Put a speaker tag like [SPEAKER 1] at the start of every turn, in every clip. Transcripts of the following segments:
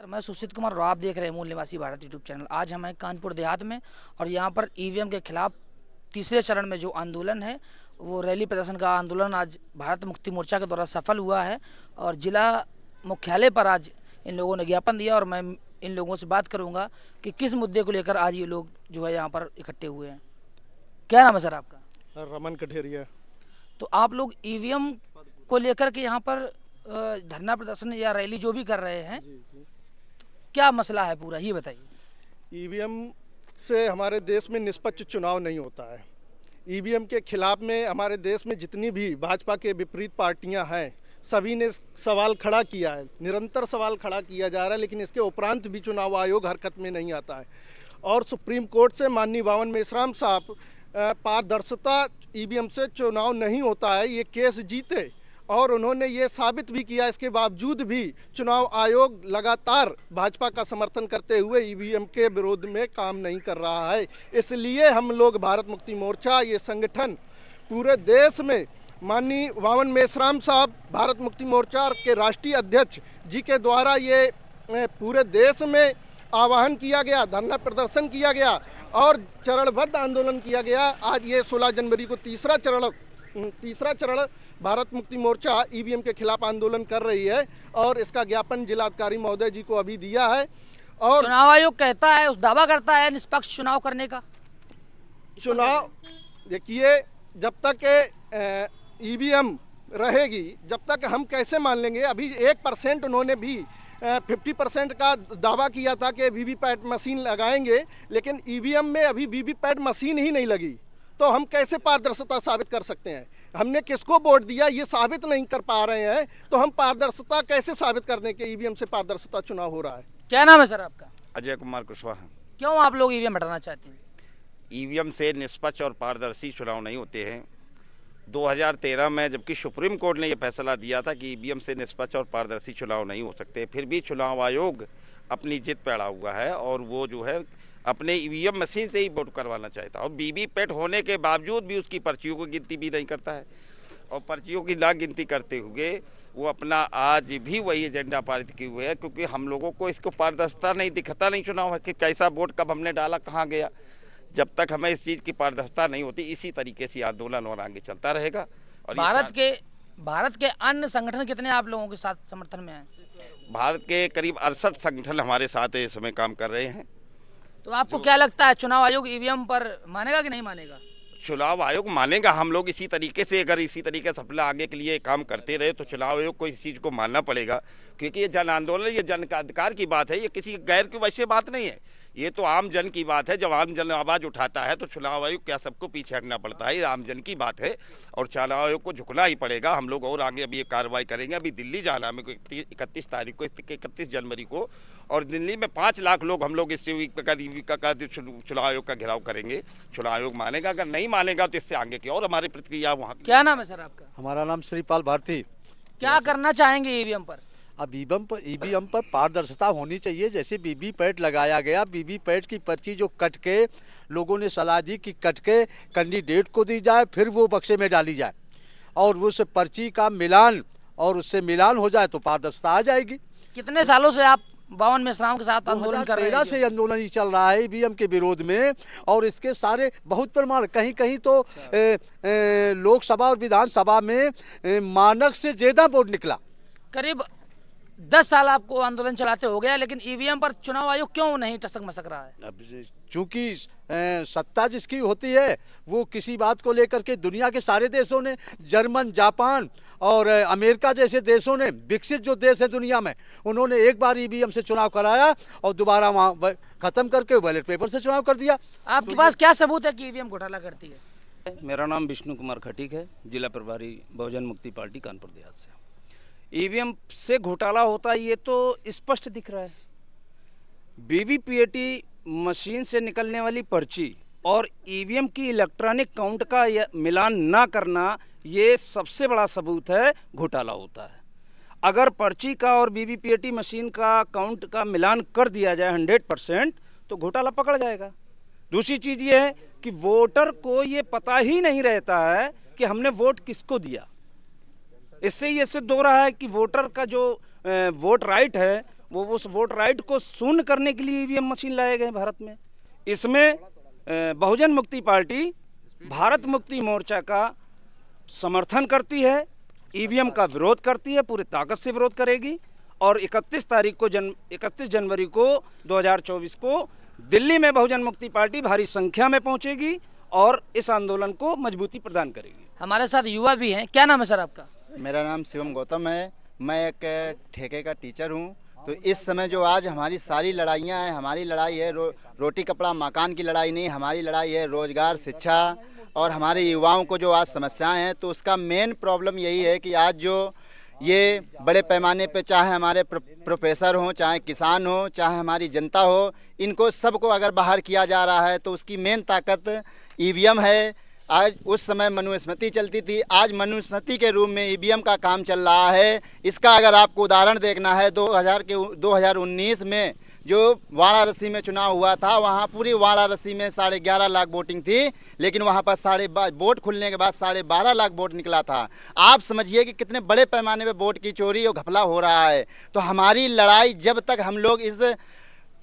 [SPEAKER 1] मैं सुशील कुमार और आप देख रहे हैं मूल निवासी भारत यूट्यूब चैनल। आज हम हैं कानपुर देहात में और यहाँ पर ईवीएम के खिलाफ तीसरे चरण में जो आंदोलन है वो रैली प्रदर्शन का आंदोलन आज भारत मुक्ति मोर्चा के द्वारा सफल हुआ है और जिला मुख्यालय पर आज इन लोगों ने ज्ञापन दिया और मैं इन लोगों से बात करूँगा कि किस मुद्दे को लेकर आज ये लोग जो है यहाँ पर इकट्ठे हुए हैं। क्या नाम है सर आपका?
[SPEAKER 2] रमन कठेरिया।
[SPEAKER 1] तो आप लोग ईवीएम को लेकर के यहाँ पर धरना प्रदर्शन या रैली जो भी कर रहे हैं, क्या मसला है पूरा ये बताइए।
[SPEAKER 2] ईवीएम से हमारे देश में निष्पक्ष चुनाव नहीं होता है। ईवीएम के खिलाफ में हमारे देश में जितनी भी भाजपा के विपरीत पार्टियां हैं सभी ने सवाल खड़ा किया है, निरंतर सवाल खड़ा किया जा रहा है, लेकिन इसके उपरांत भी चुनाव आयोग हरकत में नहीं आता है। और सुप्रीम कोर्ट से माननीय बावन मेश्राम साहब पारदर्शिता ईवीएम से चुनाव नहीं होता है ये केस जीते और उन्होंने ये साबित भी किया। इसके बावजूद भी चुनाव आयोग लगातार भाजपा का समर्थन करते हुए ईवीएम के विरोध में काम नहीं कर रहा है। इसलिए हम लोग भारत मुक्ति मोर्चा ये संगठन पूरे देश में माननीय बावन मेश्राम साहब भारत मुक्ति मोर्चा के राष्ट्रीय अध्यक्ष जी के द्वारा ये पूरे देश में आह्वान किया गया, धरना प्रदर्शन किया गया और चरणबद्ध आंदोलन किया गया। आज ये 16 जनवरी को तीसरा चरण भारत मुक्ति मोर्चा ईवीएम के खिलाफ आंदोलन कर रही है और इसका ज्ञापन जिलाधिकारी महोदय जी को अभी दिया है। और
[SPEAKER 1] चुनाव आयोग कहता है, उस दावा करता है निष्पक्ष चुनाव करने का।
[SPEAKER 2] चुनाव देखिए, जब तक ईवीएम रहेगी जब तक हम कैसे मान लेंगे। अभी 1% उन्होंने भी 50% का दावा किया था कि वीवीपैट मशीन लगाएंगे, लेकिन ईवीएम में अभी वीवीपैट मशीन ही नहीं लगी, तो हम कैसे पारदर्शिता साबित कर सकते हैं। हमने किसको वोट दिया ये साबित नहीं कर पा रहे हैं, तो हम पारदर्शिता कैसे साबित कर दें कि ईवीएम से पारदर्शिता चुनाव हो रहा है।
[SPEAKER 1] क्या नाम है सर आपका?
[SPEAKER 3] अजय कुमार कुशवाहा।
[SPEAKER 1] क्यों आप लोग ईवीएम हटाना चाहते हैं?
[SPEAKER 3] ईवीएम से निष्पक्ष और पारदर्शी चुनाव नहीं होते हैं। 2013 में जबकि सुप्रीम कोर्ट ने यह फैसला दिया था कि ईवीएम से निष्पक्ष और पारदर्शी चुनाव नहीं हो सकते, फिर भी चुनाव आयोग अपनी जिद पे अड़ा हुआ है और वो जो है अपने ईवीएम मशीन से ही वोट करवाना चाहता है और वीवीपैट होने के बावजूद भी उसकी पर्चियों की गिनती भी नहीं करता है और पर्चियों की ना गिनती करते हुए वो अपना आज भी वही एजेंडा पारित किए हुए है, क्योंकि हम लोगों को इसको पारदर्शिता नहीं दिखता नहीं चुनाव है कि कैसा वोट कब हमने डाला कहाँ गया। जब तक हमें इस चीज़ की पारदर्शिता नहीं होती इसी तरीके से आंदोलन और आगे चलता रहेगा। और
[SPEAKER 1] भारत के अन्य संगठन कितने आप लोगों के साथ समर्थन में हैं?
[SPEAKER 3] भारत के करीब 68 संगठन हमारे साथ इस समय काम कर रहे हैं।
[SPEAKER 1] तो आपको क्या लगता है चुनाव आयोग ईवीएम पर मानेगा कि नहीं मानेगा?
[SPEAKER 3] चुनाव आयोग मानेगा। हम लोग इसी तरीके से अगर इसी तरीके से अपना आगे के लिए काम करते रहे तो चुनाव आयोग को इस चीज़ को मानना पड़ेगा, क्योंकि ये जन आंदोलन, ये जन का अधिकार की बात है, ये किसी गैर की वैसे बात नहीं है, ये तो आम जन की बात है। जब आम जन आवाज़ उठाता है तो चुनाव आयोग क्या सबको पीछे हटना पड़ता है? ये आम जन की बात है और चुनाव आयोग को झुकना ही पड़ेगा। हम लोग और आगे अभी ये कार्रवाई करेंगे। अभी दिल्ली जाना हमें 31 तारीख को, 31 जनवरी को, और दिल्ली में 5 लाख लोग हम लोग इस चुनाव आयोग का घेराव करेंगे। चुनाव आयोग मानेगा, अगर नहीं मानेगा तो इससे आगे की और हमारी प्रतिक्रिया वहाँ।
[SPEAKER 1] क्या नाम है सर आपका?
[SPEAKER 4] हमारा नाम श्रीपाल भारती।
[SPEAKER 1] क्या करना चाहेंगे ईवीएम पर?
[SPEAKER 4] अब ईवीएम पर पारदर्शिता होनी चाहिए। जैसे वीवीपैट लगाया गया, वीवीपैट की पर्ची जो कट के लोगों ने सलाह दी कि कट के कैंडिडेट को दी जाए, फिर वो बक्से में डाली जाए और उस पर्ची का मिलान और उससे मिलान हो जाए तो पारदर्शिता आ जाएगी।
[SPEAKER 1] कितने सालों से आप बावन मेश्राम के साथ आंदोलन कर रहे हैं?
[SPEAKER 4] 2013 से आंदोलन ही चल रहा है ईवीएम के विरोध में और इसके सारे बहुत प्रमाण, कहीं कहीं तो लोकसभा और विधानसभा में मानक से ज्यादा वोट निकला।
[SPEAKER 1] करीब 10 साल आपको आंदोलन चलाते हो गया, लेकिन ईवीएम पर चुनाव आयोग क्यों नहीं टसक मसक रहा है?
[SPEAKER 4] अब चूंकि सत्ता जिसकी होती है वो किसी बात को लेकर के दुनिया के सारे देशों ने, जर्मन, जापान और अमेरिका जैसे देशों ने, विकसित जो देश है दुनिया में, उन्होंने एक बार ईवीएम से चुनाव कराया और दोबारा वहाँ खत्म करके बैलेट पेपर से चुनाव कर दिया।
[SPEAKER 1] आपके पास क्या सबूत है कि ईवीएम घोटाला करती है?
[SPEAKER 5] मेरा नाम विष्णु कुमार खटीक है, जिला प्रभारी बहुजन मुक्ति पार्टी कानपुर देहात से। ईवीएम से घोटाला होता है ये तो स्पष्ट दिख रहा है। वीवीपैट मशीन से निकलने वाली पर्ची और ईवीएम की इलेक्ट्रॉनिक काउंट का मिलान ना करना, ये सबसे बड़ा सबूत है घोटाला होता है। अगर पर्ची का और वीवीपैट मशीन का काउंट का मिलान कर दिया जाए 100% तो घोटाला पकड़ जाएगा। दूसरी चीज़ ये है कि वोटर को ये पता ही नहीं रहता है कि हमने वोट किसको दिया। इससे ये सिद्ध हो रहा है कि वोटर का जो वोट राइट है वो उस वोट राइट को शून्य करने के लिए ईवीएम मशीन लाए गए भारत में। इसमें बहुजन मुक्ति पार्टी भारत मुक्ति मोर्चा का समर्थन करती है, ईवीएम का विरोध करती है, पूरी ताकत से विरोध करेगी और 31 जनवरी को 2024 को दिल्ली में बहुजन मुक्ति पार्टी भारी संख्या में पहुंचेगी और इस आंदोलन को मजबूती प्रदान करेगी।
[SPEAKER 1] हमारे साथ युवा भी हैं, क्या नाम है सर आपका?
[SPEAKER 6] मेरा नाम शिवम गौतम है। मैं एक ठेके का टीचर हूँ। तो इस समय जो आज हमारी सारी लड़ाइयाँ हैं, हमारी लड़ाई है रोटी कपड़ा मकान की लड़ाई नहीं, हमारी लड़ाई है रोजगार, शिक्षा और हमारे युवाओं को जो आज समस्याएं हैं। तो उसका मेन प्रॉब्लम यही है कि आज जो ये बड़े पैमाने पे चाहे हमारे प्रोफेसर हों, चाहे किसान हो, चाहे हमारी जनता हो, इनको सबको अगर बाहर किया जा रहा है तो उसकी मेन ताकत ईवीएम है। आज उस समय मनुस्मृति चलती थी, आज मनुस्मृति के रूप में ईवीएम का काम चल रहा है। इसका अगर आपको उदाहरण देखना है 2019 में जो वाराणसी में चुनाव हुआ था, वहाँ पूरी वाराणसी में 11.5 लाख वोटिंग थी, लेकिन वहाँ पर वोट खुलने के बाद 12.5 लाख वोट निकला था। आप समझिए कि कितने बड़े पैमाने पे वोट की चोरी और घपला हो रहा है। तो हमारी लड़ाई जब तक हम लोग इस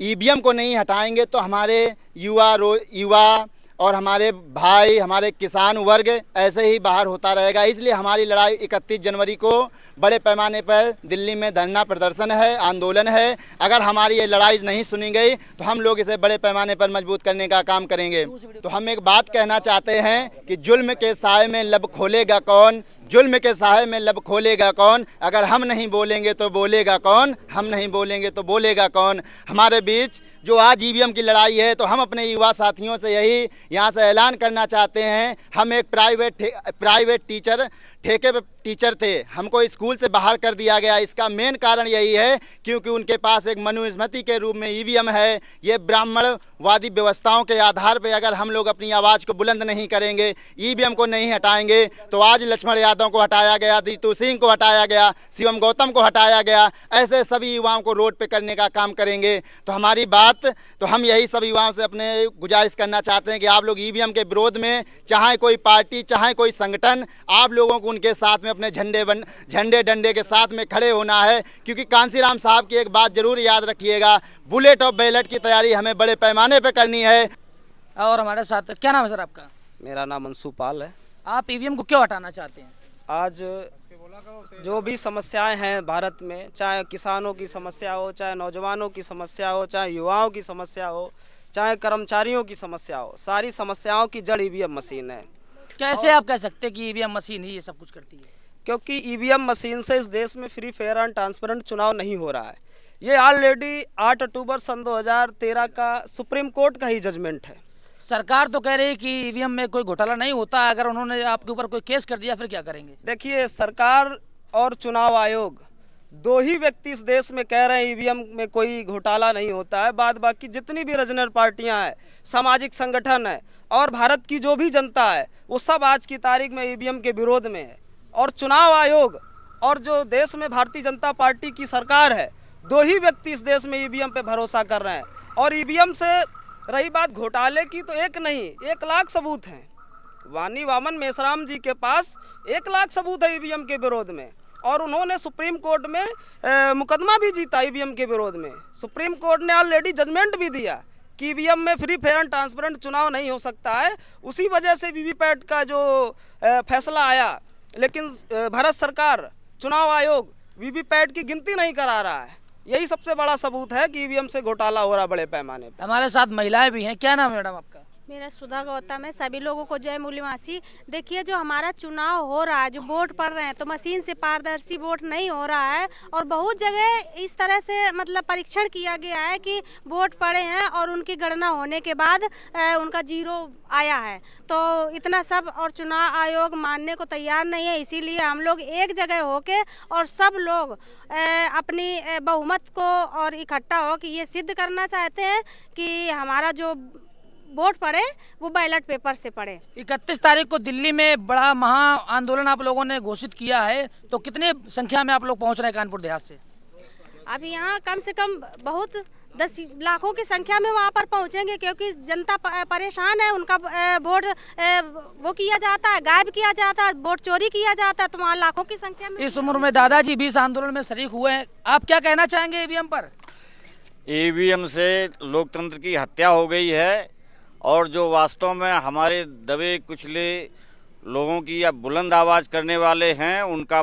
[SPEAKER 6] ईवीएम को नहीं हटाएंगे तो हमारे युवा और हमारे भाई, हमारे किसान वर्ग ऐसे ही बाहर होता रहेगा। इसलिए हमारी लड़ाई 31 जनवरी को बड़े पैमाने पर दिल्ली में धरना प्रदर्शन है, आंदोलन है। अगर हमारी ये लड़ाई नहीं सुनी गई तो हम लोग इसे बड़े पैमाने पर मजबूत करने का काम करेंगे। तो हम एक बात कहना चाहते हैं कि जुल्म के साए में लब खोलेगा कौन, जुल्म के साए में लब खोलेगा कौन। अगर हम नहीं बोलेंगे तो बोलेगा कौन, हम नहीं बोलेंगे तो बोलेगा कौन। हमारे बीच जो आज ईवीएम की लड़ाई है, तो हम अपने युवा साथियों से यही यहाँ से ऐलान करना चाहते हैं। हम एक प्राइवेट ठेके पे टीचर थे, हमको स्कूल से बाहर कर दिया गया। इसका मेन कारण यही है क्योंकि उनके पास एक मनुस्मृति के रूप में ईवीएम है। ये ब्राह्मणवादी व्यवस्थाओं के आधार पे अगर हम लोग अपनी आवाज़ को बुलंद नहीं करेंगे, ईवीएम को नहीं हटाएंगे, तो आज लक्ष्मण यादव को हटाया गया, दीतू सिंह को हटाया गया, शिवम गौतम को हटाया गया, ऐसे सभी युवाओं को रोड पे करने का काम करेंगे। तो हमारी बात, तो हम यही सभी युवाओं से अपने गुजारिश करना चाहते हैं कि आप लोग ईवीएम के विरोध में, चाहे कोई पार्टी, चाहे कोई संगठन, आप लोगों को उनके साथ में अपने झंडे डंडे के साथ में खड़े होना है। क्योंकि कांसीराम साहब की एक बात जरूर याद रखिएगा, बुलेट और बैलेट की तैयारी हमें बड़े पैमाने पे करनी है।
[SPEAKER 1] और हमारे साथ, क्या नाम है सर आपका?
[SPEAKER 7] मेरा नाम अंशु पाल है।
[SPEAKER 1] आप ईवीएम को क्यों हटाना चाहते हैं?
[SPEAKER 7] आज जो भी समस्याएं हैं भारत में, चाहे किसानों की समस्या हो, चाहे नौजवानों की समस्या हो, चाहे युवाओं की समस्या हो, चाहे कर्मचारियों की समस्या हो, सारी समस्याओं की जड़ ईवीएम मशीन है।
[SPEAKER 1] कैसे आप कह सकते हैं कि ईवीएम मशीन ही ये सब कुछ करती है?
[SPEAKER 7] क्योंकि ईवीएम मशीन से इस देश में फ्री, फेयर एंड ट्रांसपेरेंट चुनाव नहीं हो रहा है। ये ऑलरेडी 8 अक्टूबर सन 2013 का सुप्रीम कोर्ट का ही जजमेंट है।
[SPEAKER 1] सरकार तो कह रही है कि ईवीएम में कोई घोटाला नहीं होता। अगर उन्होंने आपके ऊपर कोई केस कर दिया फिर क्या करेंगे?
[SPEAKER 7] देखिए, सरकार और चुनाव आयोग दो ही व्यक्ति इस देश में कह रहे हैं ईवीएम में कोई घोटाला नहीं होता है। बाद बाकी जितनी भी रीजनल पार्टियां हैं, सामाजिक संगठन है और भारत की जो भी जनता है, वो सब आज की तारीख में ईवीएम के विरोध में है। और चुनाव आयोग और जो देश में भारतीय जनता पार्टी की सरकार है, दो ही व्यक्ति इस देश में ईवीएम पे भरोसा कर रहे हैं। और ईवीएम से रही बात घोटाले की, तो एक नहीं 1 लाख सबूत हैं। वानी वामन मेश्राम जी के पास 1 लाख सबूत है ईवीएम के विरोध में, और उन्होंने सुप्रीम कोर्ट में मुकदमा भी जीता ईवीएम के विरोध में। सुप्रीम कोर्ट ने ऑलरेडी जजमेंट भी दिया कि ईवीएम में फ्री, फेयर एंड ट्रांसपेरेंट चुनाव नहीं हो सकता है। उसी वजह से वीवीपैट का जो फैसला आया, लेकिन भारत सरकार, चुनाव आयोग वीवीपैट की गिनती नहीं करा रहा है। यही सबसे बड़ा सबूत है कि ईवीएम से घोटाला हो रहा बड़े पैमाने पर।
[SPEAKER 1] हमारे साथ महिलाएं भी हैं, क्या नाम है मैडम आपका?
[SPEAKER 8] मेरा सुधा गौतम है। सभी लोगों को जय मूल्यवासी। देखिए, जो हमारा चुनाव हो रहा है, जो वोट पड़ रहे हैं, तो मशीन से पारदर्शी वोट नहीं हो रहा है। और बहुत जगह इस तरह से मतलब परीक्षण किया गया है कि वोट पड़े हैं और उनकी गणना होने के बाद उनका 0 आया है। तो इतना सब और चुनाव आयोग मानने को तैयार नहीं है। इसीलिए हम लोग एक जगह होके और सब लोग अपनी बहुमत को और इकट्ठा हो कि ये सिद्ध करना चाहते हैं कि हमारा जो वोट पड़े वो बैलेट पेपर से पड़े।
[SPEAKER 1] 31 तारीख को दिल्ली में बड़ा महा आंदोलन आप लोगों ने घोषित किया है, तो कितने संख्या में आप लोग पहुंच रहे हैं कानपुर देहात से?
[SPEAKER 8] अब यहाँ कम से कम बहुत 10 लाखों की संख्या में वहाँ पर पहुँचेंगे, क्योंकि जनता परेशान है। उनका वोट वो किया जाता है, गायब किया जाता है, वोट चोरी किया जाता है, तो वहाँ लाखों की संख्या में।
[SPEAKER 1] इस उम्र में दादाजी भी इस आंदोलन में शरीक हुए हैं, आप क्या कहना चाहेंगे ईवीएम पर?
[SPEAKER 3] ईवीएम से लोकतंत्र की हत्या हो गई है और जो वास्तव में हमारे दबे कुचले लोगों की या बुलंद आवाज़ करने वाले हैं, उनका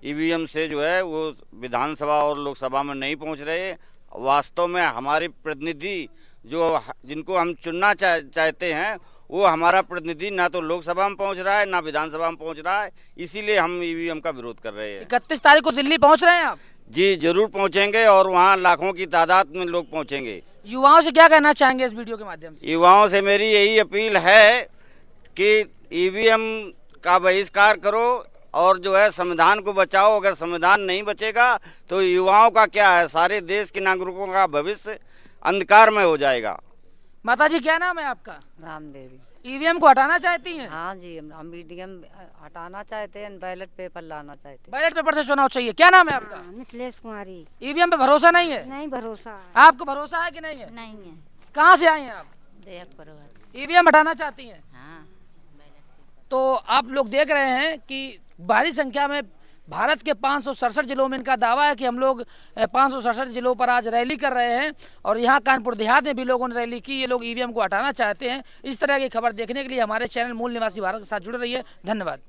[SPEAKER 3] ईवीएम से जो है वो विधानसभा और लोकसभा में नहीं पहुंच रहे। वास्तव में हमारे प्रतिनिधि जो जिनको हम चुनना चाहते हैं, वो हमारा प्रतिनिधि ना तो लोकसभा में पहुंच रहा है ना विधानसभा में पहुंच रहा है। इसीलिए हम ईवीएम का विरोध कर रहे हैं।
[SPEAKER 1] 31 तारीख को दिल्ली पहुंच रहे हैं आप?
[SPEAKER 3] जी जरूर पहुंचेंगे और वहाँ लाखों की तादाद में लोग पहुंचेंगे।
[SPEAKER 1] युवाओं से क्या कहना चाहेंगे इस वीडियो के माध्यम से?
[SPEAKER 3] युवाओं से मेरी यही अपील है कि ईवीएम का बहिष्कार करो और जो है संविधान को बचाओ। अगर संविधान नहीं बचेगा तो युवाओं का क्या है, सारे देश के नागरिकों का भविष्य अंधकार में हो जाएगा।
[SPEAKER 1] माताजी क्या नाम है आपका?
[SPEAKER 9] राम देवी।
[SPEAKER 1] ईवीएम को हटाना चाहती हैं?
[SPEAKER 9] हाँ जी, हम ईवीएम हटाना चाहते हैं, बैलेट पेपर लाना चाहते हैं।
[SPEAKER 1] बैलेट पेपर से चुनाव चाहिए। क्या नाम है आपका?
[SPEAKER 10] मिथिलेश कुमारी।
[SPEAKER 1] ईवीएम पे भरोसा नहीं है?
[SPEAKER 10] नहीं भरोसा।
[SPEAKER 1] आपको भरोसा है कि नहीं है?
[SPEAKER 10] नहीं है।
[SPEAKER 1] कहाँ से आई हैं आप?
[SPEAKER 9] देख
[SPEAKER 1] ईवीएम हटाना चाहती हैं?
[SPEAKER 9] हाँ।
[SPEAKER 1] तो आप लोग देख रहे हैं कि भारी संख्या में भारत के 567 जिलों में इनका दावा है कि हम लोग 567 जिलों पर आज रैली कर रहे हैं और यहाँ कानपुर देहात में भी लोगों ने रैली की। ये लोग ईवीएम को हटाना चाहते हैं। इस तरह की खबर देखने के लिए हमारे चैनल मूल निवासी भारत के साथ जुड़े रहिए। धन्यवाद।